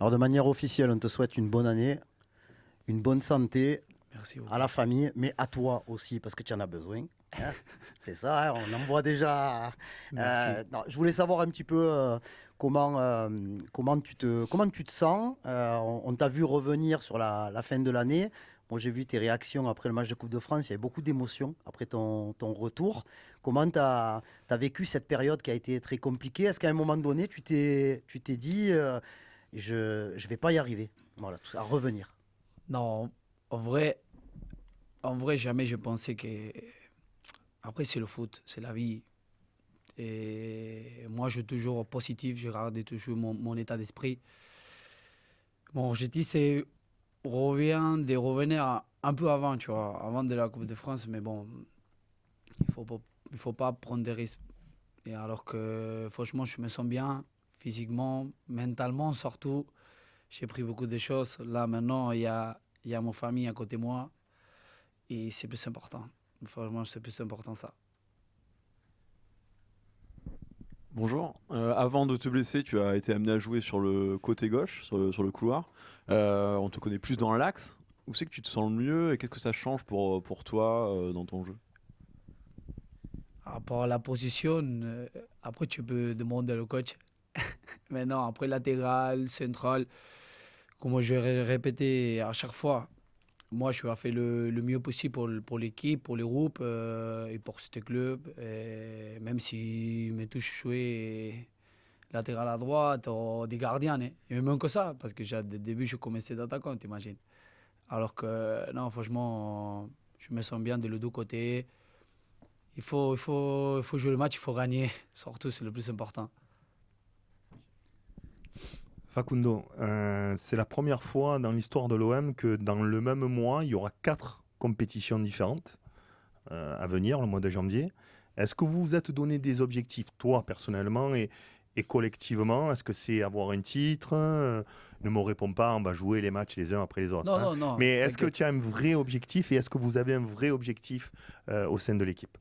Alors de manière officielle, on te souhaite une bonne année, une bonne santé Merci beaucoup. à la famille, mais à toi aussi, parce que tu en as besoin. Hein. C'est ça, hein, on en voit déjà. Merci. Non, je voulais savoir un petit peu comment tu te sens. On t'a vu revenir sur la fin de l'année. Moi, j'ai vu tes réactions après le match de Coupe de France. Il y avait beaucoup d'émotions après ton retour. Comment tu as vécu cette période qui a été très compliquée? Est-ce qu'à un moment donné, tu t'es dit, je ne vais pas y arriver, voilà, tout ça, à revenir? Non, en vrai, jamais je pensais que. Après, c'est le foot, c'est la vie. Et moi, je suis toujours positif, je garde toujours mon état d'esprit. Mon objectif, c'est de revenir un peu avant, tu vois, avant de la Coupe de France. Mais bon, il faut pas prendre des risques. Et alors que, franchement, je me sens bien, physiquement, mentalement surtout. J'ai pris beaucoup de choses. Là, maintenant, il y a ma famille à côté de moi. Et c'est plus important. Franchement, c'est plus important ça. Bonjour. Avant de te blesser, tu as été amené à jouer sur le côté gauche, sur le couloir. On te connaît plus dans l'axe. Où c'est que tu te sens le mieux et qu'est-ce que ça change pour toi dans ton jeu? Par rapport à la position, après, tu peux demander au coach. Mais non, après latéral, central, comme je l'ai répété à chaque fois, moi, je vais faire le mieux possible pour l'équipe, pour le groupe et pour ce club. Et même si me touche jouer latéral à droite ou des gardiens, hein. Et même que ça, parce que dès le début, je commençais d'attaquant, t'imagines. Alors que, non, franchement, je me sens bien de les deux côtés. Il faut jouer le match, il faut gagner. Surtout, c'est le plus important. Facundo, c'est la première fois dans l'histoire de l'OM que dans le même mois, il y aura 4 compétitions différentes à venir, le mois de janvier. Est-ce que vous vous êtes donné des objectifs, toi personnellement et collectivement? Est-ce que c'est avoir un titre? Ne me réponds pas, on va jouer les matchs les uns après les autres. Non, Hein. non, non. Mais est-ce que T'inquiète. tu as un vrai objectif et est-ce que vous avez un vrai objectif au sein de l'équipe?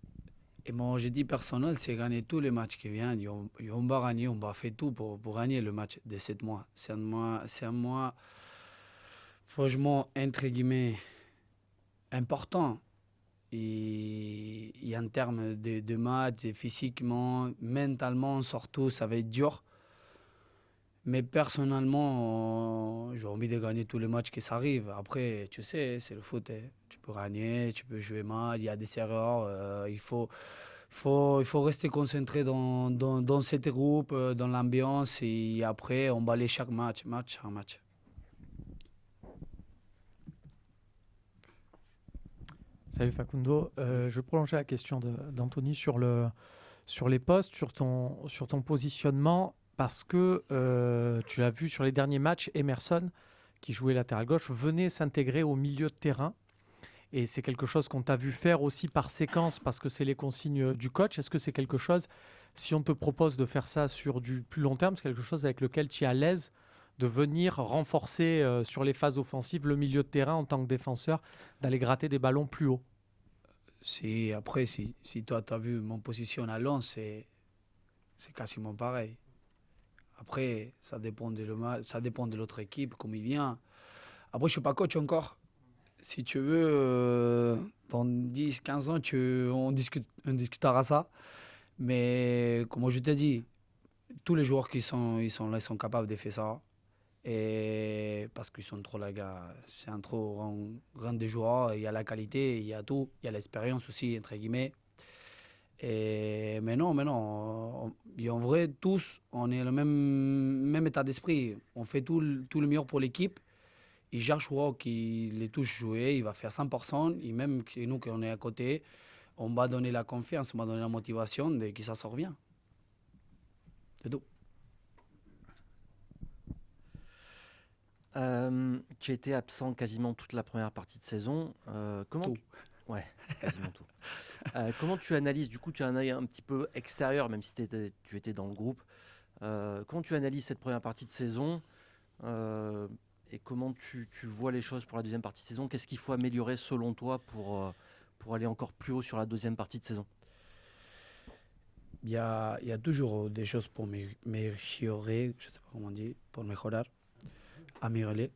Et mon objectif personnel, c'est gagner tous les matchs qui viennent. Et on va gagner, on va faire tout pour gagner le match de 7 mois. C'est un mois, franchement, entre guillemets, important. Et en termes de matchs, et physiquement, mentalement, surtout, ça va être dur. Mais personnellement, j'ai envie de gagner tous les matchs qui s'arrivent. Après, tu sais, c'est le foot, hein. Tu peux gagner, tu peux jouer mal, il y a des erreurs. Il faut rester concentré dans cette groupe, dans l'ambiance. Et après, on balaye chaque match, match par match. Salut Facundo. Je vais prolonger la question d'Anthony sur les postes, sur ton positionnement, parce que tu l'as vu sur les derniers matchs, Emerson, qui jouait latéral gauche, venait s'intégrer au milieu de terrain. Et c'est quelque chose qu'on t'a vu faire aussi par séquence, parce que c'est les consignes du coach. Est-ce que c'est quelque chose, si on te propose de faire ça sur du plus long terme, c'est quelque chose avec lequel tu es à l'aise de venir renforcer sur les phases offensives le milieu de terrain en tant que défenseur, d'aller gratter des ballons plus haut? Après, si toi, tu as vu mon position à Lens, c'est quasiment pareil. Après, ça dépend de l'autre équipe, comme il vient. Après, je ne suis pas coach encore. Si tu veux, dans 10, 15 ans, on discutera ça. Mais comme je t'ai dit, tous les joueurs qui sont là, ils sont capables de faire ça. Et parce qu'ils sont trop là, gars. C'est un trop grand des joueurs. Il y a la qualité, il y a tout. Il y a l'expérience aussi, entre guillemets. Mais non. Et en vrai, tous, on est le même état d'esprit. On fait tout le meilleur pour l'équipe. Et Jacques joueur qui les touche jouer, il va faire 100%. Et même si nous, qu'on est à côté, on va donner la confiance, on va donner la motivation de que ça sort bien. C'est tout. Tu étais absent quasiment toute la première partie de saison. Tout. Ouais, quasiment tout. Comment tu analyses, du coup tu as un œil un petit peu extérieur, même si tu étais dans le groupe. Comment tu analyses cette première partie de saison et comment tu vois les choses pour la deuxième partie de saison? Qu'est-ce qu'il faut améliorer selon toi pour aller encore plus haut sur la deuxième partie de saison? Il y a toujours des choses pour m'améliorer, je ne sais pas comment dire, pour mejorar. à Mirelais.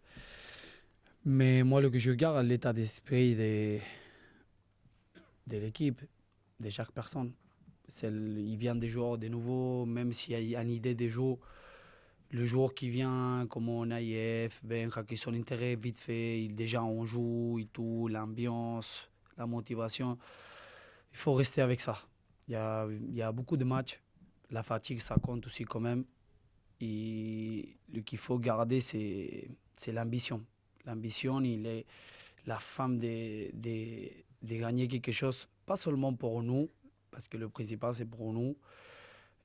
Mais moi, le que je regarde, l'état d'esprit de l'équipe, de chaque personne. Il vient des joueurs de nouveaux, même s'il y a une idée des joueurs, le joueur qui vient, comme Naïef, Benja, qui sont intérêts vite fait, déjà on joue et tout, l'ambiance, la motivation. Il faut rester avec ça. Il y a beaucoup de matchs. La fatigue, ça compte aussi quand même. Et ce qu'il faut garder, c'est l'ambition. L'ambition, il est la femme de gagner quelque chose, pas seulement pour nous, parce que le principal, c'est pour nous,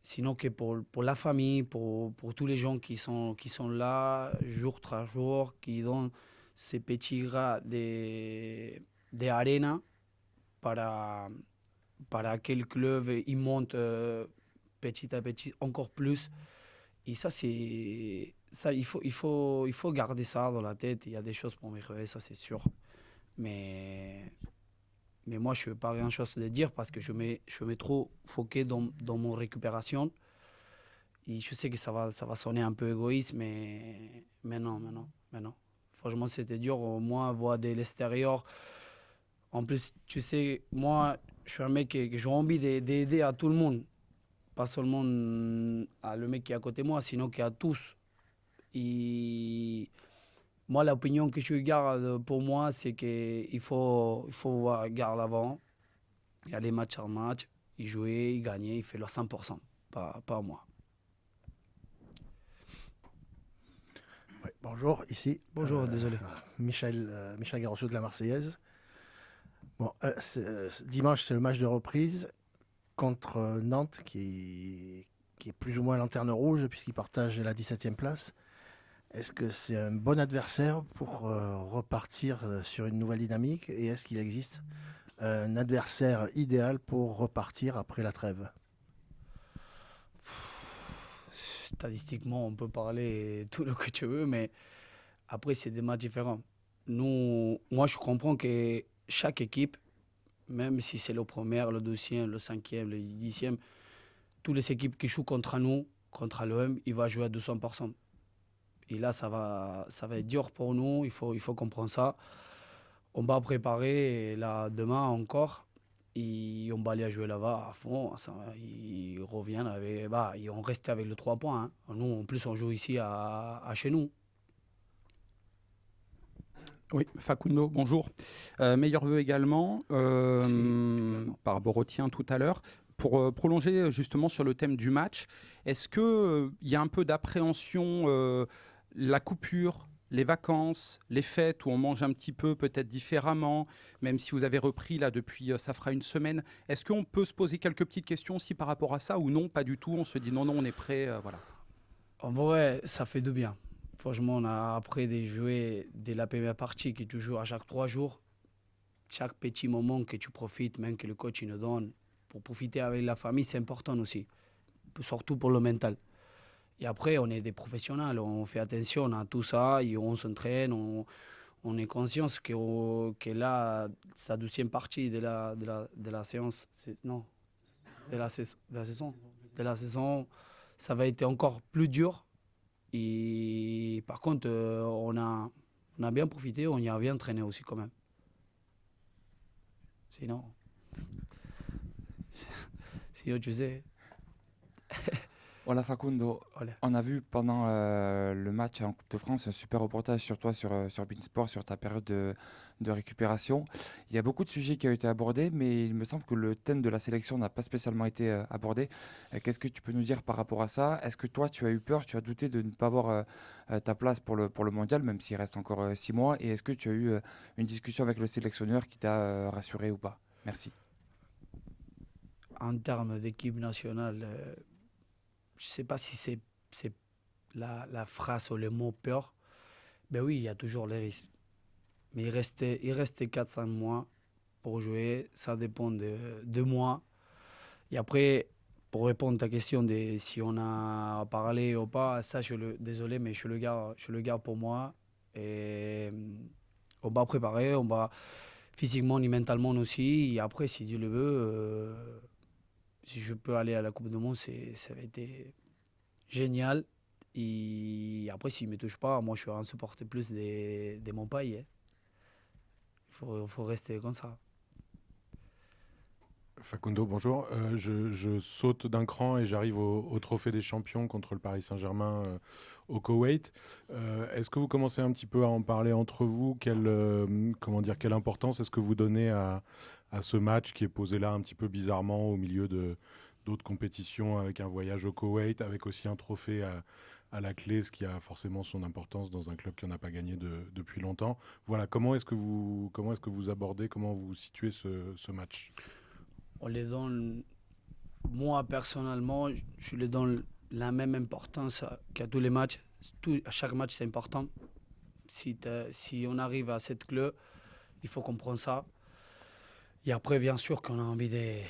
sinon que pour la famille, pour tous les gens qui sont là, jour tras jour, qui donnent ces petits gras de arena para que le club il monte petit à petit encore plus. Et ça, il faut garder ça dans la tête. Il y a des choses pour m'élever, ça c'est sûr. Mais moi, je ne veux pas grand-chose de dire parce que je mets trop foqué dans mon récupération. Et je sais que ça va sonner un peu égoïste, mais non. Franchement, c'était dur. Moi, voir de l'extérieur. En plus, tu sais, moi, je suis un mec que j'ai envie d'aider à tout le monde. Pas seulement à le mec qui est à côté de moi, sinon qu'à tous. Et moi, l'opinion que je garde pour moi, c'est qu'il faut garder l'avant. Il y a les matchs en match, il jouait, il gagnait, il fait leur 100%, pas moi. Ouais, bonjour, ici. Bonjour, désolé. Michel Garosso de la Marseillaise. Bon, dimanche, c'est le match de reprise contre Nantes, qui est plus ou moins lanterne rouge, puisqu'il partage la 17e place. Est-ce que c'est un bon adversaire pour repartir sur une nouvelle dynamique? Et est-ce qu'il existe un adversaire idéal pour repartir après la trêve? Statistiquement, on peut parler tout ce que tu veux, mais après, c'est des matchs différents. Moi, je comprends que chaque équipe, même si c'est le premier, le deuxième, le cinquième, le 10e, toutes les équipes qui jouent contre nous, contre l'OM, ils vont jouer à 200%. Et là, ça va être dur pour nous, il faut comprendre ça. On va préparer là, demain encore, et on va aller jouer là-bas à fond. Ils reviennent et on reste avec le 3 points. Hein. Nous, en plus, on joue ici à chez nous. Oui, Facundo, bonjour. Meilleurs vœux également, par rapport au tien tout à l'heure. Pour prolonger justement sur le thème du match, est-ce qu'il y a un peu d'appréhension, la coupure, les vacances, les fêtes où on mange un petit peu peut-être différemment, même si vous avez repris là depuis, ça fera une semaine. Est-ce qu'on peut se poser quelques petites questions aussi par rapport à ça ou non, pas du tout, on se dit non, on est prêt, voilà. En vrai, ça fait du bien. Franchement, on a après de jouer dès la première partie que tu joues à chaque 3 jours, chaque petit moment que tu profites, même que le coach il nous donne, pour profiter avec la famille, c'est important aussi, surtout pour le mental. Et après, on est des professionnels, on fait attention à tout ça, et on s'entraîne, on est conscient que là, sa 12e partie de la séance, de la saison, ça va être encore plus dur. Et par contre, on a bien profité, on y a bien entraîné aussi quand même. Sinon tu sais. Voilà Facundo, Voilà. on a vu pendant le match en Coupe de France un super reportage sur toi sur Beansport, sur ta période de récupération. Il y a beaucoup de sujets qui ont été abordés, mais il me semble que le thème de la sélection n'a pas spécialement été abordé. Qu'est-ce que tu peux nous dire par rapport à ça? Est-ce que toi tu as eu peur, tu as douté de ne pas avoir ta place pour le mondial, même s'il reste encore 6 mois? Et est-ce que tu as eu une discussion avec le sélectionneur qui t'a rassuré ou pas? Merci. En termes d'équipe nationale, je ne sais pas si c'est la phrase ou le mot peur. Ben oui, il y a toujours les risques. Mais il restait 4-5 mois pour jouer. Ça dépend de moi. Et après, pour répondre à ta question de si on a parlé ou pas, ça, désolé, mais je le garde pour moi. Et on va préparer, on va physiquement et mentalement aussi. Et après, si Dieu le veut, si je peux aller à la Coupe du Monde, ça va être génial. Et après, s'il ne me touche pas, moi, je suis un supporter plus de mon pays. Hein. Il faut rester comme ça. Facundo, bonjour. Je saute d'un cran et j'arrive au Trophée des Champions contre le Paris Saint-Germain au Koweït. Est-ce que vous commencez un petit peu à en parler entre vous? Quelle importance est-ce que vous donnez à ce match qui est posé là un petit peu bizarrement au milieu d'autres compétitions, avec un voyage au Koweït, avec aussi un trophée à la clé, ce qui a forcément son importance dans un club qui n'en a pas gagné depuis longtemps. Voilà, comment est-ce que vous abordez, comment vous situez ce match? On les donne, moi personnellement, je les donne la même importance qu'à tous les matchs. À chaque match, c'est important. Si on arrive à cette clé, il faut comprendre ça. Et après, bien sûr qu'on a envie de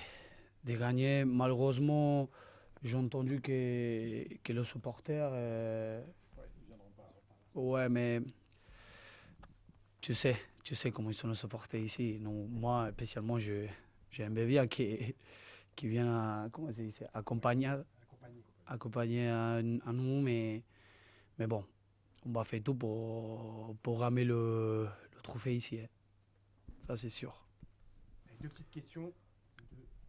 gagner. Malheureusement, j'ai entendu que le supporter... Ouais, mais tu sais comment ils sont les supporters ici. Non, moi, spécialement, j'ai un bébé qui vient accompagner à nous, mais bon, on va faire tout pour ramener le trophée ici. Hein. Ça, c'est sûr. Deux petites questions.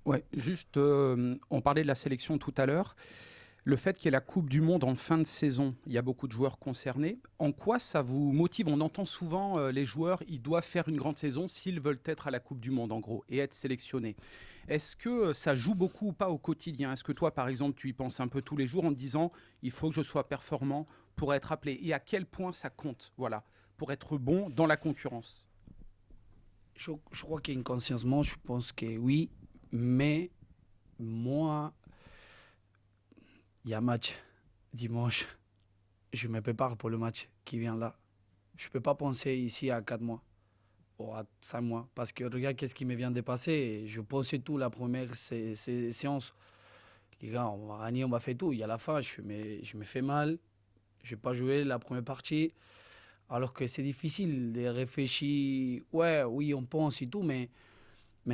Ouais, juste, on parlait de la sélection tout à l'heure. Le fait qu'il y ait la Coupe du Monde en fin de saison, il y a beaucoup de joueurs concernés. En quoi ça vous motive? On entend souvent les joueurs, ils doivent faire une grande saison s'ils veulent être à la Coupe du Monde, en gros, et être sélectionnés. Est-ce que ça joue beaucoup ou pas au quotidien? Est-ce que toi, par exemple, tu y penses un peu tous les jours en te disant il faut que je sois performant pour être appelé? Et à quel point ça compte, voilà, pour être bon dans la concurrence? Je crois qu'inconsciemment, je pense que oui, mais moi... Il y a un match dimanche. Je me prépare pour le match qui vient là. Je ne peux pas penser ici à 4 mois ou à 5 mois. Parce que regarde qu'est-ce qui me vient de passer. Je pensais tout la première séance. Les gars, on va gagner, on va faire tout. Et à la fin, je me fais mal. Je n'ai pas joué la première partie. Alors que c'est difficile de réfléchir. Oui, on pense et tout, mais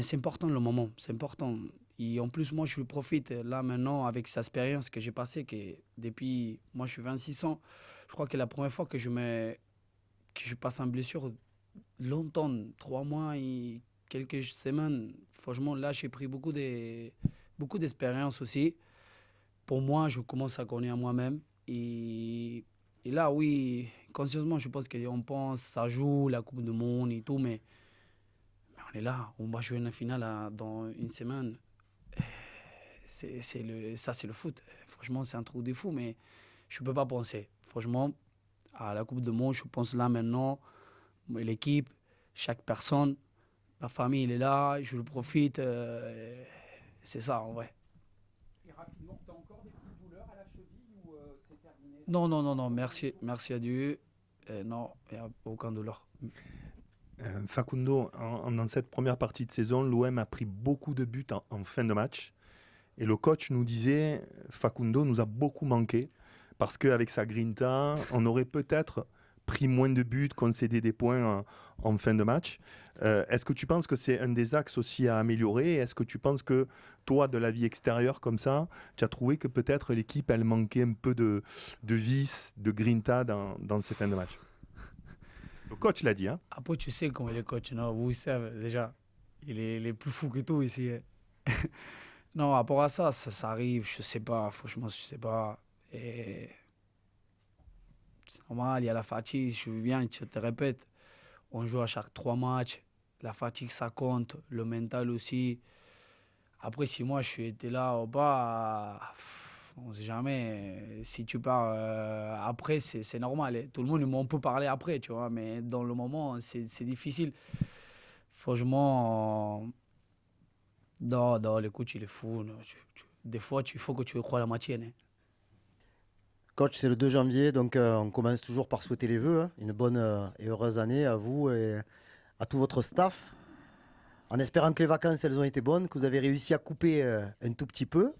c'est important le moment. C'est important. Et en plus, moi, je profite là maintenant avec cette expérience que j'ai passée, que depuis, moi, je suis 26 ans. Je crois que la première fois que je passe en blessure longtemps, 3 mois et quelques semaines, franchement, là, j'ai pris beaucoup d'expérience aussi. Pour moi, je commence à connaître moi-même. Et là, oui, consciemment, je pense qu'on pense, ça joue, la Coupe du Monde et tout, mais on est là, on va jouer une finale dans une semaine. Ça, c'est le foot. Franchement, c'est un trou de fou, mais je ne peux pas penser. Franchement, à la Coupe du Monde, je pense là maintenant, l'équipe, chaque personne, la famille, elle est là, je le profite. C'est ça, en vrai. Et rapidement, tu as encore des petites douleurs à la cheville ou c'est terminé? Non, merci à Dieu. Non, il n'y a aucune douleur. Facundo, dans cette première partie de saison, l'OM a pris beaucoup de buts en fin de match. Et le coach nous disait, Facundo nous a beaucoup manqué parce qu'avec sa grinta, on aurait peut-être pris moins de buts, concédé des points en fin de match. Est-ce que tu penses que c'est un des axes aussi à améliorer? Est-ce que tu penses que toi, de la vie extérieure comme ça, tu as trouvé que peut-être l'équipe, elle manquait un peu de vice, de grinta dans ces fins de match? Le coach l'a dit. Hein. Après, tu sais comment il est coach, non? Vous savez déjà. Il est plus fou que tout ici. Hein. Non, à rapport à ça arrive, je sais pas, franchement, je sais pas. Et c'est normal, il y a la fatigue, je viens, je te répète, on joue à chaque 3 matchs, la fatigue ça compte, le mental aussi. Après, si moi je suis été là ou pas, on ne sait jamais. Si tu pars après, c'est normal. Tout le monde, on peut parler après, tu vois, mais dans le moment, c'est difficile. Franchement... Non, le coach, il est fou. Non. Des fois, il faut que tu crois la moitié. Hein. Coach, c'est le 2 janvier, donc on commence toujours par souhaiter les vœux. Hein. Une bonne et heureuse année à vous et à tout votre staff. En espérant que les vacances, elles ont été bonnes, que vous avez réussi à couper un tout petit peu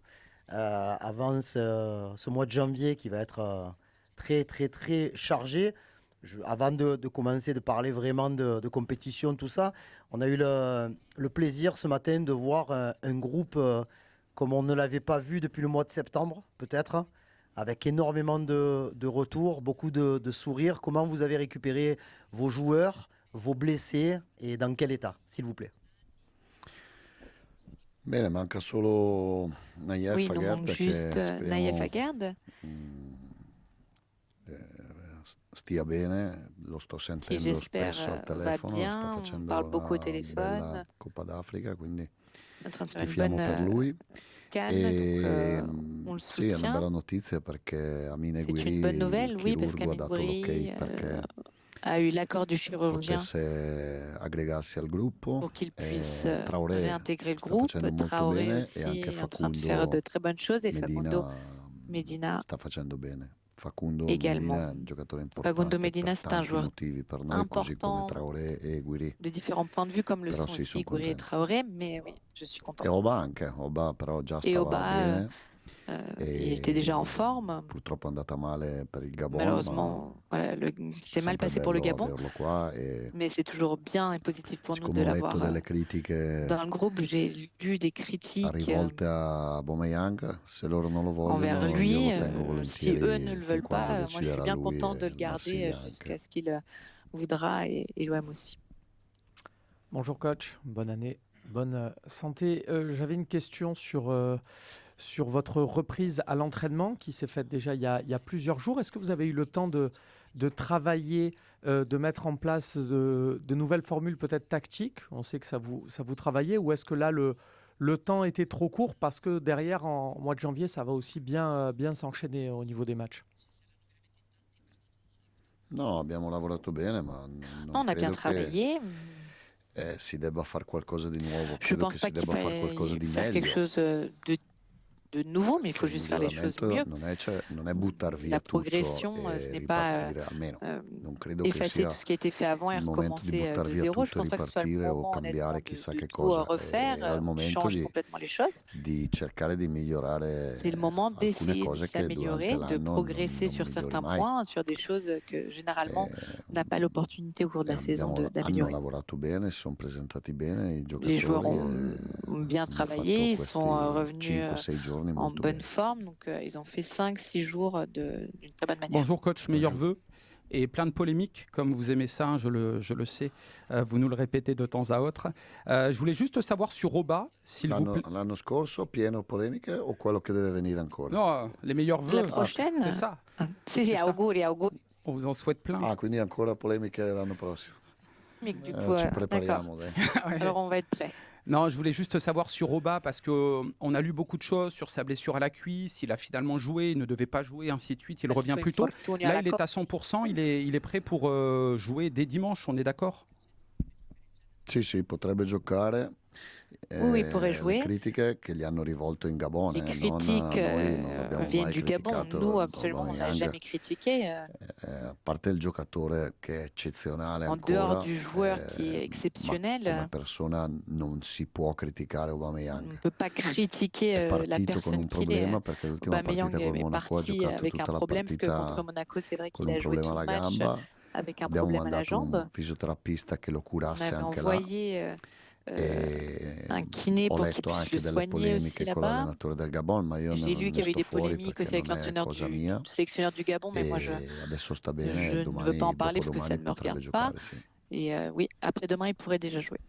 avant ce mois de janvier qui va être très, très, très chargé. Avant de commencer de parler vraiment de compétition, tout ça, on a eu le plaisir ce matin de voir un groupe comme on ne l'avait pas vu depuis le mois de septembre, peut-être, avec énormément de retours, beaucoup de sourires. Comment vous avez récupéré vos joueurs, vos blessés et dans quel état, s'il vous plaît? Bene, manca solo Naïef Oui, il nous Aguerd manque che juste Naïef speriamo Aguerd stia bene, lo sto qui, sentendo j'espère, spesso al va telefono, sta bien. On facendo parle beaucoup au una téléphone. bella Coppa d'Africa, quindi On est en train de faire une tifiamo bonne per lui. canne, E donc on le sì, è una soutient. bella notizia perché Amine C'est une Gouiri, bonne il nouvelle, oui, parce chirurgo, ha dato qu'Amine l'ok Gouiri perché a eu l'accord du chirurgien potesse aggregarsi al gruppo. pour qu'il puisse Traoré réintégrer le sta groupe. facendo molto Traoré bene e aussi anche est en train de faire de Facundo très bonnes choses et Facundo Medina Medina sta facendo bene. Facundo également. Medina è un giocatore importante Facundo Medina, per c'est un tanti joueur motivi per noi, così come important Traoré e Gouiri. de différents points de vue, comme le Però sont sì, aussi sono Gouiri et contento. Traoré, mais oui, je suis E content. Oba anche, Oba però già Et stava Oba, bene. il était déjà en forme. Purtroppo è andata male per il Gabon, Malheureusement, voilà, c'est mal passé pour le Gabon, averlo qua e mais c'est toujours bien et positif pour nous de siccome ho l'avoir letto delle critiche dans le groupe. J'ai lu des critiques rivolte a Aubameyang, se loro non lo envers vogliono lui. io lo tengo Si eux volentieri ne le fin veulent quando pas, moi je suis deciderà bien lui content de e le garder Marsiglia jusqu'à anche. ce qu'il voudra et l'OM aussi. Bonjour coach, bonne année, bonne santé. J'avais une question sur votre reprise à l'entraînement qui s'est faite déjà il y a plusieurs jours. Est-ce que vous avez eu le temps de travailler, de mettre en place de nouvelles formules peut-être tactiques? On sait que ça vous travaillait, ou est-ce que là le temps était trop court parce que derrière en mois de janvier ça va aussi bien s'enchaîner au niveau des matchs? No, abbiamo lavorato bene, ma non On a bien credo travaillé. che si debba fare qualcosa di nuovo, Je credo pense che pas si qu'il debba fare qualcosa faille di faire quelque meglio. chose de nouveau, mais il faut Il juste faire les choses miglioramento mieux. non è buttar via La tutto progression, e ce n'est pas ripartire, almeno non credo che effacer sia tout ce qui a été fait avant et il momento di recommencer buttar de via zéro. Je tutto, pense pas que ce soit le ripartire o moment honnêtement cambiare de chissà tout che cosa. refaire. È il On momento change complètement les choses. di cercare di migliorare C'est le moment alcune d'essayer de cose che s'améliorer, durante de l'anno progresser non sur migliori certains mai. points, sur des choses que généralement on n'a pas l'opportunité au cours de la saison Hanno d'améliorer. lavorato bene, si sono presentati bene i Les joueurs giocatori ont bien hanno travaillé, ils fatto sont questi revenus 5-6 giorni en molto bonne bene. forme, donc ils ont fait 5-6 jours d'une très bonne manière. Bonjour coach, meilleurs vœux. Et plein de polémiques, comme vous aimez ça, hein, je le sais, vous nous le répétez de temps à autre. Je voulais juste savoir sur Oba, s'il vous plaît. L'anno scorso pieno polemiche o quello che deve venire ancora? Non, les meilleurs vœux. La prochaine? C'est ça. Sì, sì, C'est ça. auguri, auguri. On vous en souhaite plein. Ah, quindi ancora polemiche l'anno prossimo. Du coup, Ci d'accord. prepariamo, dai. Ouais. Alors on va être prêts. Non, je voulais juste savoir sur Oba, parce qu'on a lu beaucoup de choses sur sa blessure à la cuisse, il a finalement joué, il ne devait pas jouer, ainsi de suite, il revient plus tôt. Là, il est à 100%, il est prêt pour jouer dès dimanche, on est d'accord? Sì, potrebbe giocare. Oui, il pourrait jouer. Le critiche che gli hanno rivolto in Gabon. Les critiques viennent du Gabon. Nous, absolument, on n'a jamais critiqué. A parte il giocatore che è eccezionale En ancora, dehors du joueur qui est exceptionnel, come persona non si può criticare on Aubameyang. ne peut pas critiquer È la partito con un personne qu'il est. problema perché l'ultima Aubameyang partita col est Monaco ha parti giocato avec un tutta la problème, parce que partita contre Monaco, c'est vrai con qu'il un a joué tout problema le alla match gamba. avec un Abbiamo problème à la mandato jambe. un fisioterapista che lo On curasse avait anche là. envoyé E un kiné ho pour qu'il letto puisse anche le delle soigner aussi polemiche con là-bas. l'allenatore del Gabon, ma io J'ai lu ne qu'il y avait sto des fuori polémiques perché aussi avec non è l'entraîneur cosa du mia. sélectionneur du Gabon, mais moi E adesso sta bene je e ne veux domani, pas en parler parce que ça dopodomani ne me potrebbe regarde pas. giocare, sì. Et oui, après-demain, il pourrait déjà jouer.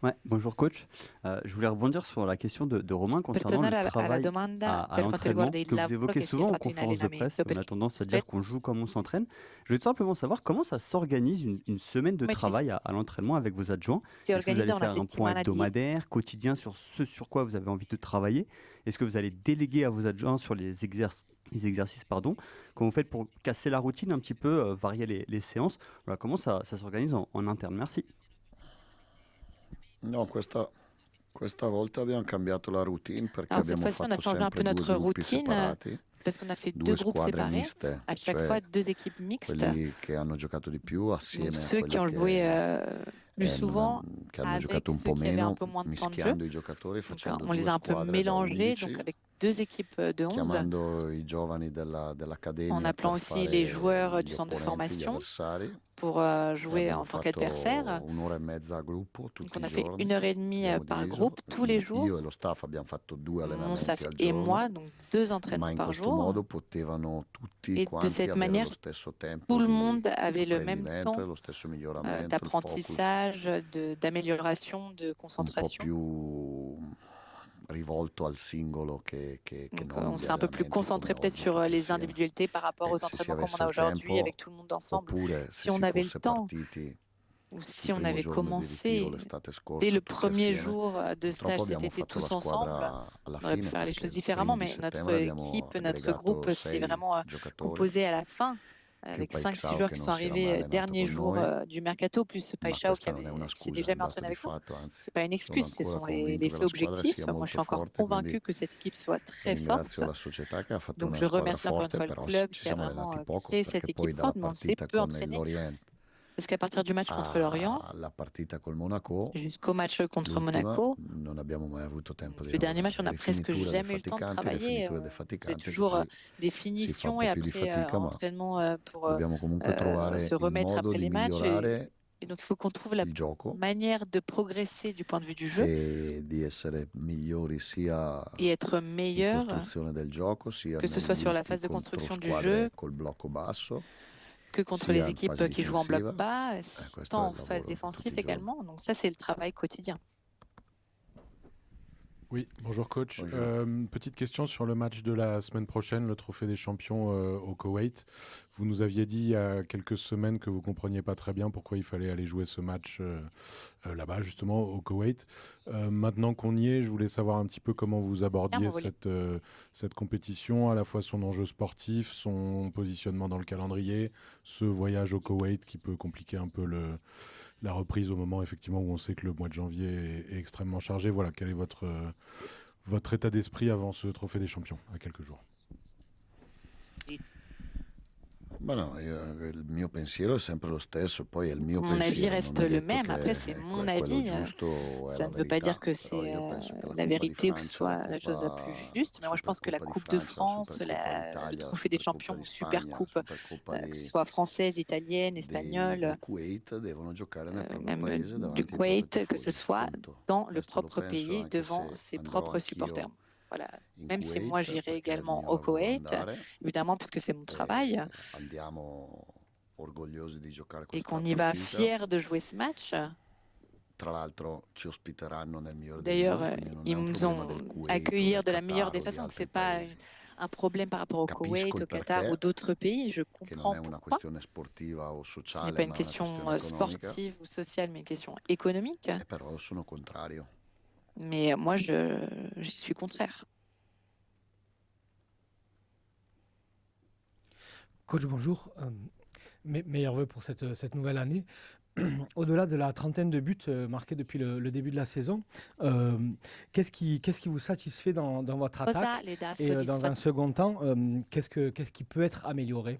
Ouais, bonjour coach. Je voulais rebondir sur la question de Romain Per concernant tornare le alla travail domanda à per quanto l'entraînement riguarda il que vous lavoro évoquez che si è souvent en fatto in conférence de presse. allenamento, On a tendance à perché dire qu'on joue comme on s'entraîne. Je voulais tout simplement savoir comment ça s'organise une semaine de Come ci travail à l'entraînement avec vos adjoints. si Est-ce que vous allez organizza una faire un point settimana di hebdomadaire, quotidien sur ce sur quoi vous avez envie de travailler? Est-ce que vous allez déléguer à vos adjoints sur les exercices quand vous faites pour casser la routine un petit peu, varier les séances? Voilà, comment ça s'organise en interne? Merci. No, questa volta abbiamo cambiato la routine perché Alors, cette abbiamo fois-ci, on a fatto changé un peu sempre due notre gruppi routine separati, parce qu'on a fait due deux groupes squadre séparés, miste, à chaque cioè fois deux équipes mixtes. quelli che hanno giocato di più assieme Donc a ceux qui ont quelli joué plus non souvent che hanno avec giocato un ceux po' qui avaient un meno, peu moins de temps de jeu. mischiando i giocatori, Donc, facendo on les due a un peu squadre da mélangés, 11 donc avec 2 équipes de 11, chiamando i giovani dell'accademia en appelant per aussi fare les joueurs gli du centre de opponenti, gli formation avversari. pour E jouer abbiamo en tant fatto qu'adversaire. un'ora e mezza a gruppo tutti Donc on i a fait giorni. 1h30 Abbiamo par diviso. groupe tous les Io jours, e lo staff abbiamo fatto 2 mon allenamenti staff al et giorno, moi, donc 2 ma entraînements in par questo jour. modo potevano tutti Et de quanti cette avere manière, lo stesso tempo tout le di monde avait le même apprendimento, temps lo stesso miglioramento, il focus d'apprentissage, d'amélioration, de un po' concentration. più rivolto al singolo che Donc non on gli s'est un peu plus allenamenti concentré come peut-être oggi sur tutti les insieme. individualités par rapport E aux se si entraînements comme on avesse a il aujourd'hui tempo, avec tout le monde ensemble. oppure Si se on si avait le fosse temps partiti ou il si on primo avait giorno di ritiro commencé l'estate dès scorsa le tutti premier assieme, jour de stage purtroppo cet abbiamo été fatto tous la ensemble, squadra alla on aurait pu fine faire les perché choses il différemment, primo di mais notre settembre abbiamo équipe, notre aggregato groupe s'est 6 vraiment giocatori composé à la fin più avec 5-6 Paixão joueurs che qui sont non si era mai arrivés allenato dernier con jour noi, du mercato, plus ma Paixão questa non è una qui s'est scusa, è déjà un jamais dato entraîné di avec nous. fatto, anzi C'est pas une sono excuse, ce ancora sont les convinto che faits la squadra objectifs. sia Moi, je molto suis encore forte, quindi convaincu que cette équipe soit très forte. ringrazio la società che ha fatto Donc una je squadra remercie encore une forte, fois le però club ci qui a siamo vraiment allenati poco créé cette perché poi équipe dalla forte, mais on ne s'est partita peu con il entraîné. Lorient Parce qu'à partir du match contre Lorient alla partita col Monaco, jusqu'au match contre l'ultima, Monaco, non abbiamo mai avuto tempo di le dernier match, on lavorare. n'a Le presque finiture jamais eu le temps de defaticanti, le travailler. finiture On faisait defaticanti, toujours così des si fa un finitions po' et più di après fatica, ma entraînement pour dobbiamo comunque trovare se il remettre modo après di les matchs. migliorare Et donc il faut qu'on trouve la il gioco manière de progresser du point de vue du jeu e di essere migliori sia et être in meilleur, costruzione del gioco, sia que ce nei soit sur la gruppi phase de contro construction du squadre jeu, col blocco basso, que contre sia les in équipes fase qui jouent en bloc difensiva. bas, Questo tant è en il phase lavoro di tutti défensive i giorni. également. Donc ça, c'est le travail quotidien. Oui, bonjour coach. Bonjour. Petite question sur le match de la semaine prochaine, le Trophée des Champions au Koweït. Vous nous aviez dit il y a quelques semaines que vous ne compreniez pas très bien pourquoi il fallait aller jouer ce match là-bas, justement, au Koweït. Maintenant qu'on y est, je voulais savoir un petit peu comment vous abordiez cette compétition, à la fois son enjeu sportif, son positionnement dans le calendrier, ce voyage au Koweït qui peut compliquer un peu la reprise au moment effectivement où on sait que le mois de janvier est extrêmement chargé. Voilà, quel est votre état d'esprit avant ce Trophée des Champions à quelques jours? Ma no, il mio pensiero è sempre lo stesso, poi è il mio Mon pensiero. avis reste non è le detto même. che Après, c'est mon quello avis. giusto è Ça la ne veut pas verità, dire que c'est però io penso che la la Coppa di vérité ou que ce Francia, soit la la chose la plus Coppa- juste. Mais moi, je pense que la Supercoppa di Coupe de Francia, France, Supercoppa le d'Italia, Trophée des Supercoppa Champions di ou Supercoupe, Supercoppa que ce soit française, italienne, espagnole, del Kuwait devono giocare nel proprio même paese davanti du ai propri Koweït, que ce tifosi, soit punto. dans le Questo lo propre penso pays, anche devant se ses andrò propres anch'io supporters. Voilà. in Même si Kuwait, moi j'irai perché è il également mio au lavoro Koweït, andare, évidemment, puisque c'est mon travail, andiamo orgogliosi di giocare et questa qu'on y va partita. fier de jouer ce match. Tra l'altro ci ospiteranno nel migliore dei D'ailleurs, modi, quindi non è ils un nous problema ont del Kuwait accueillir o de del la meilleure Qatar des o di façons. altri C'est pas paesi. un problème par rapport au Capisco Koweït, il au Qatar perché, ou d'autres pays. Je che non comprends è una pourquoi. questione sportiva o Ce n'est sociale, pas une ma una question questione economica, sportive ou sociale, mais une question économique. e però sono contrario. Mais moi, j'y suis contraire. Coach, bonjour. Meilleurs vœux pour cette nouvelle année. Au-delà de la trentaine de buts marqués depuis le début de la saison, qu'est-ce qui vous satisfait dans votre attaque? Et dans un second temps, qu'est-ce qui peut être amélioré?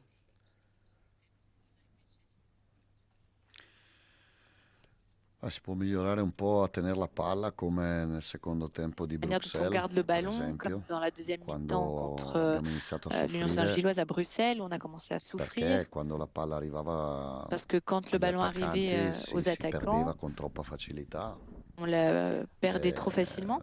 Si può migliorare un po' a tenere la palla come nel secondo tempo di La manière dont on Bruxelles, garde le per ballon, esempio, comme dans la deuxième mi-temps quando contre abbiamo iniziato a l'Union soffrire, Saint-Gilloise à Bruxelles, on a commencé à souffrir. perché quando la palla arrivava Parce que quand le agli ballon arrivait attaccanti aux si perdeva attaquants, con troppa facilità. on la perdait trop facilement.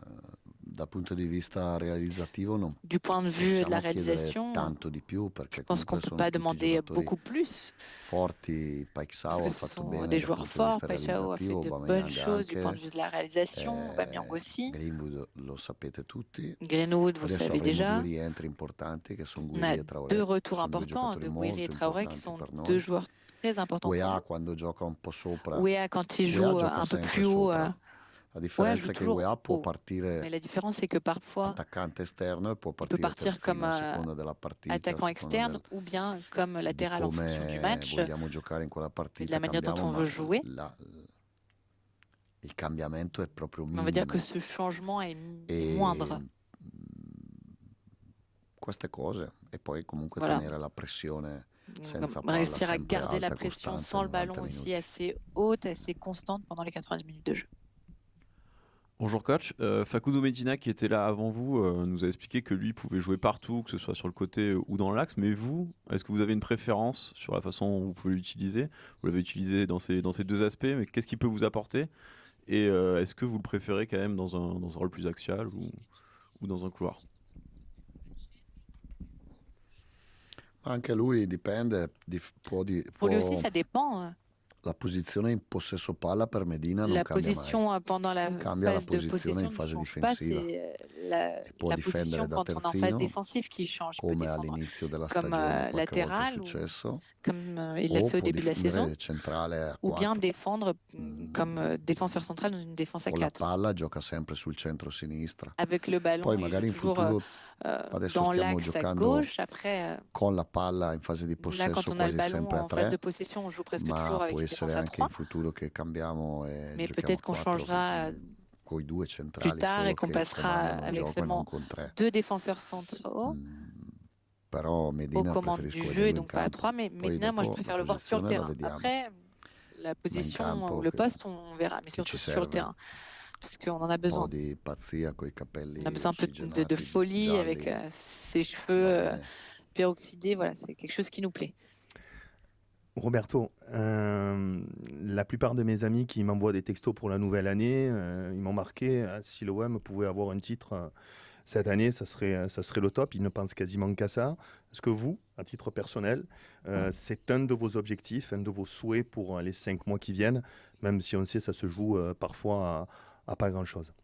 Dal punto di vista realizzativo non Du point de vue de la possiamo chiedere réalisation, tanto di più, je perché pense qu'on comunque ne peut sono pas tutti demander giocatori beaucoup plus. forti. Paixão Parce ha que ce fatto sont bene des dal joueurs punto di forts. vista Paixão a fait realizzativo, de Aubameyang bonnes choses du anche, point de vue de la réalisation. Aubameyang aussi. Greenwood lo sapete tutti. Greenwood, vous le Adesso savez avremo déjà. due rientri importanti che sono On Guiri a e Traoré. deux retours Sono due importants de giocatori Gouiri et molto Traoré qui importanti sont per deux noi. joueurs très importants pour UEA nous. quando gioca un po' sopra, Ouéa, quand il UEA joue gioca un peu sempre plus haut, sopra. La differenza joue è che toujours UEA può haut. Mais partire la différence, c'est que parfois, attaccante esterno e può il peut partire partir comme terzino a seconda della partita, a attaquant seconda externe ou bien comme di latéral en fonction du come match vogliamo giocare in quella et de partita. la manière dont Cambiamo, on ma veut jouer. il cambiamento è proprio On va dire que minimo. ce changement est E moindre. queste cose, e poi comunque Voilà. tenere la pressione senza Comme palla réussir à sempre garder la alta, pression costante, sans le 90 ballon aussi minuti. assez haute, assez constante pendant les 90 minutes de jeu. Bonjour coach. Facundo Medina qui était là avant vous nous a expliqué que lui pouvait jouer partout, que ce soit sur le côté ou dans l'axe. Mais vous, est-ce que vous avez une préférence sur la façon dont vous pouvez l'utiliser? Vous l'avez utilisé dans ces deux aspects, mais qu'est-ce qu'il peut vous apporter? Et est-ce que vous le préférez quand même dans un rôle plus axial ou dans un couloir? Anche lui dipende, Pour lui aussi, ça dépend. La posizione in possesso palla per Medina non La cambia mai. position pendant la Cambia la phase de posizione possession in ne fase change pas, difensiva. c'est la Può position difendere da quand on est en phase terzino, défensive qui change. Il peut come défendre all'inizio della comme stagione qualche volta è latéral, ou successo, comme il l'a o fait au può début de la saison, difendere centrale a ou bien 4. défendre comme défenseur central dans une défense à Con la 4. palla gioca sempre sul centro-sinistra. Avec le ballon, Poi il magari in joue toujours futuro adesso dans stiamo l'axe à giocando gauche. Après, con la palla in fase di là, quand possesso on a le quasi ballon sempre a en phase de 3, possession, on joue presque ma toujours avec può une essere défense à anche 3. in futuro che cambiamo e Mais giochiamo peut-être a qu'on 4 changera con i due plus centrali tard et solo qu'on che passera comandano il avec gioco e non seulement con 3. 2 défenseurs centraux Però aux Medina commandes du preferisco jeu et vederlo in donc pas à campo. 3. Mais Poi maintenant, moi, je dopo préfère la le voir sur le posizione la terrain. vediamo. Après, la position campo ou le che- poste, on verra, mais che surtout ci sur le serve. terrain. Parce qu'on en a Un po' besoin. di pazzia coi capelli On a besoin un peu de ossigenati, folie gialli, avec ses cheveux va bene. peroxydés. Voilà, c'est quelque chose qui nous plaît. Roberto, la plupart de mes amis qui m'envoient des textos pour la nouvelle année, ils m'ont marqué si l'OM pouvait avoir un titre cette année, ça serait le top. Ils ne pensent quasiment qu'à ça. Est-ce que vous, à titre personnel, c'est un de vos objectifs, un de vos souhaits pour les 5 mois qui viennent, même si on sait ça se joue parfois à pas grand-chose?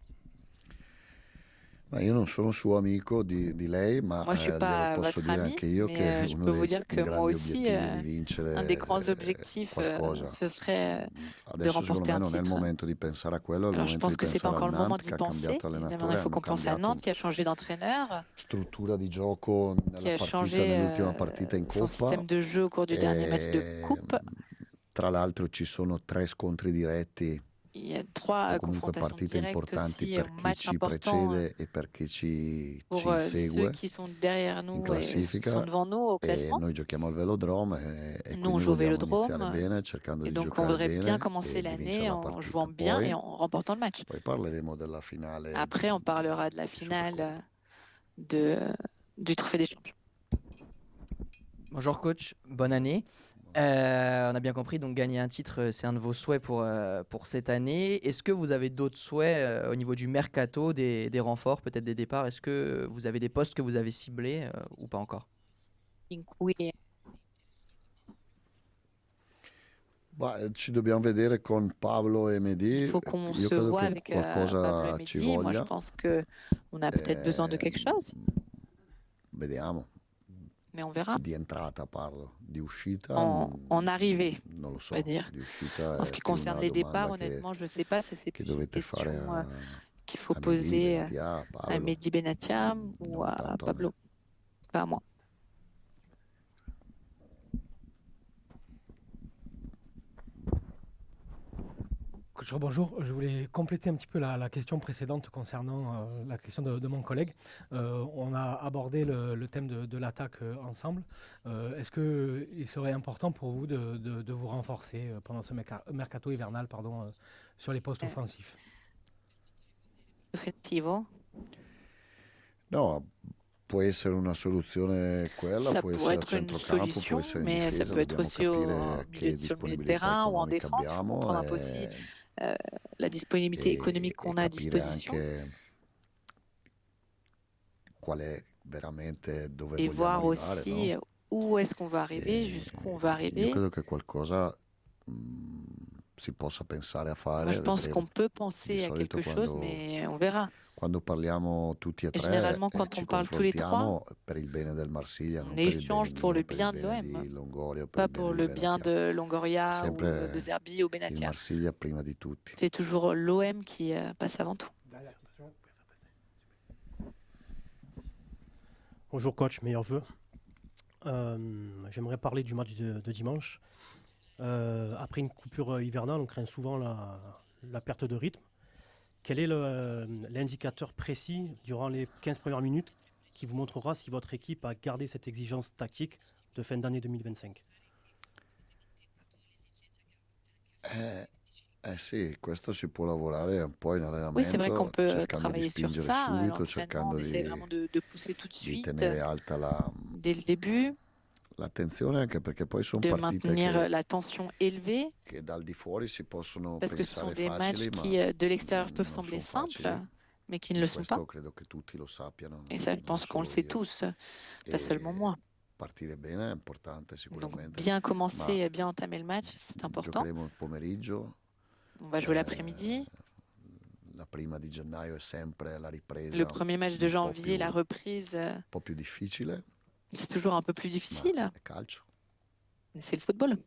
Ma io non sono suo amico di lei, ma Moi, je suis glielo pas posso votre dire ami, anche io mais che je uno peux vous dei dire que moi grandi aussi, obiettivi è di vincere un des grands objectifs, qualcosa. ce serait de Adesso secondo remporter me un non è il titre. momento di pensare a quello, è il Alors, je momento pense di que c'est pas pensare encore al le moment Nantes d'y che ha penser. cambiato Et maintenant, allenatore, il faut hanno qu'on pense à cambiato Nantes qui a changé d'entraîneur, struttura di gioco qui nella a partita, changé nell'ultima partita in son Coppa. système de jeu au cours du dernier match de coupe. Tra l'altro ci sono 3 scontri diretti Il y a 3 o comunque confrontations partite directes importanti aussi, per un chi match ci important precede e per chi ci pour ceux insegue qui sont derrière in nous et sont classifica, devant nous au e classement. noi giochiamo al Velodrome e Nous, on quindi joue au vogliamo iniziare Vélodrome bene cercando et di donc on giocare voudrait bien bene commencer e di vincere l'année la en partita. jouant bien et Poi, en remportant le match. poi parleremo della finale Après, on parlera de la finale du Trophée des Champions. Bonjour coach, bonne année. On a bien compris, donc gagner un titre, c'est un de vos souhaits pour cette année. Est-ce que vous avez d'autres souhaits au niveau du mercato, des renforts, peut-être des départs? Est-ce que vous avez des postes que vous avez ciblés ou pas encore? In cui ci dobbiamo vedere con Pablo e Mehdi. il faut qu'on Io se credo voit che avec Pablo qualcosa et ci Mehdi. Moi, je voglia. pense qu'on a peut-être besoin de quelque chose, Vediamo. mais on verra. Di entrata parlo, di uscita En arrivée, non lo so. on va dire. Di uscita En è ce qui più concerne una les domanda départs, honnêtement, je ne sais pas. Ça, c'est che plus une dovete question fare qu'il faut a Mehdi, poser Benatia, a à Pablo. Mehdi Benatia ou à tanto a me. Pablo, pas à moi. Coach, bonjour. Je voulais compléter un petit peu la question précédente concernant la question de mon collègue. On a abordé le thème de l'attaque ensemble. Est-ce qu'il serait important pour vous de vous renforcer pendant ce mercato hivernal sur les postes offensifs? Offensivo. No, può essere una soluzione quella, Ça può pourrait essere a être une centrocampo, può solution, essere in mais ça difesa, peut être dobbiamo aussi au capire che milieu sur le milieu de disponibilità terrain ou en economica défense. Il faut abbiamo comprendre un peu aussi la disponibilité économique qu'on a à capire disposition anche qual è veramente dove et vogliamo voir arrivare, aussi no? où est-ce qu'on va arriver, jusqu'où on va Io arriver. credo che qualcosa si possa pensare a fare, Moi, je pense vedremo. qu'on peut Di penser à solito quelque chose, quando, mais on verra. quando parliamo tutti e Et tre généralement, quand ci on parle tous les confrontiamo per il bene del Marsiglia, non on per il bene échange pour mio, le per bien il de bene l'OM, di Longoria, per pas il bene pour di le bien Benatia. de Longoria ou Sempre de Zerbi ou il Benatia. Marsiglia prima di tutti. C'est toujours l'OM qui passe avant tout. Bonjour coach, meilleurs vœux. J'aimerais parler du match de dimanche. Après une coupure hivernale, on craint souvent la perte de rythme. Quel est l'indicateur précis durant les 15 premières minutes qui vous montrera si votre équipe a gardé cette exigence tactique de fin d'année 2025? Sì, questo si può lavorare un po' in Oui, c'est vrai qu'on allenamento, peut cercando di travailler sur spingere ça à subito, l'entraînement. On cercando essaie vraiment de pousser tout de di suite, tenere alta dès le début, l'attenzione, anche perché poi sono de partite maintenir la tension élevée, che dal di fuori si possono parce que ce sont pensare des matchs facili, qui, ma de l'extérieur, peuvent non sembler sono simples, facili. mais qui ne le sont pas. Questo credo che tutti lo sappiano, Et ça, je non pense qu'on le solo sait io. tous, pas E seulement moi. partire bene è importante Donc, sicuramente, bien ma commencer, bien entamer le match, c'est important. giocheremo il pomeriggio. On va jouer l'après-midi. La prima di gennaio è sempre la ripresa Le premier match de un po' janvier, più, la reprise, un po' più difficile, c'est toujours un peu plus ma difficile. è calcio. C'est le football.